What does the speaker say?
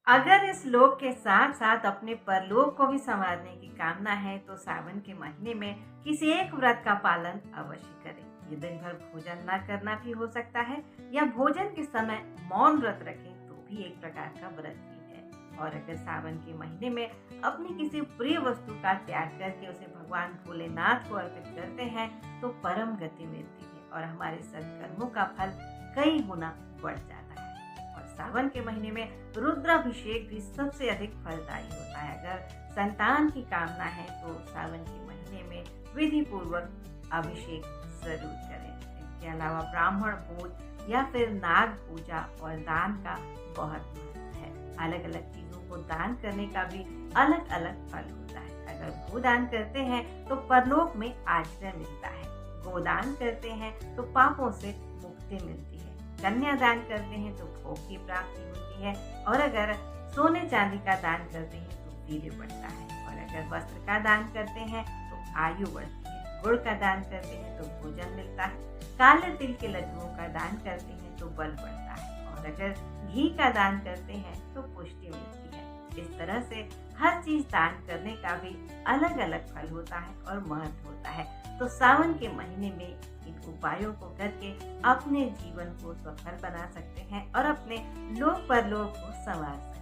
अगर इस लोक के साथ साथ अपने परलोक को भी संवारने की कामना है तो सावन के महीने में किसी एक व्रत का पालन अवश्य करें। ये दिन भर भोजन न करना भी हो सकता है या भोजन के समय मौन व्रत रखें तो भी एक प्रकार का व्रत ही है। और अगर सावन के महीने में अपनी किसी प्रिय वस्तु का त्याग करके उसे भगवान भोलेनाथ को अर्पित करते हैं तो परम गति मिलती है और हमारे सत्कर्मों का फल कई गुना बढ़ जाता है। और सावन के महीने में रुद्राभिषेक भी सबसे अधिक फलदायी होता है। अगर संतान की कामना है तो सावन के महीने में विधि पूर्वक अभिषेक जरूर करें। इसके अलावा ब्राह्मण भोज या फिर नाग पूजा और दान का बहुत महत्व है। अलग अलग चीजों को दान करने का भी अलग अलग फल होता है। अगर गोदान करते हैं तो परलोक में आश्रय मिलता है, गोदान करते हैं तो पापों से मुक्ति मिलती है, कन्यादान करते हैं तो भोग की प्राप्ति होती है, और अगर सोने चांदी का दान करते हैं तो वीर्य बढ़ता है, और अगर वस्त्र का दान करते हैं तो आयु बढ़ती है, गुड़ का दान करते हैं तो भोजन मिलता है, काले तिल के लड्डुओं का दान करते हैं तो बल बढ़ता है, और अगर घी का दान करते हैं तो पुष्टि मिलती है। इस तरह से हर चीज दान करने का भी अलग अलग फल होता है और महत्व होता है। तो सावन के महीने में इन उपायों को करके अपने जीवन को सफल बना सकते हैं और अपने लोक परलोक को संवार सकते हैं।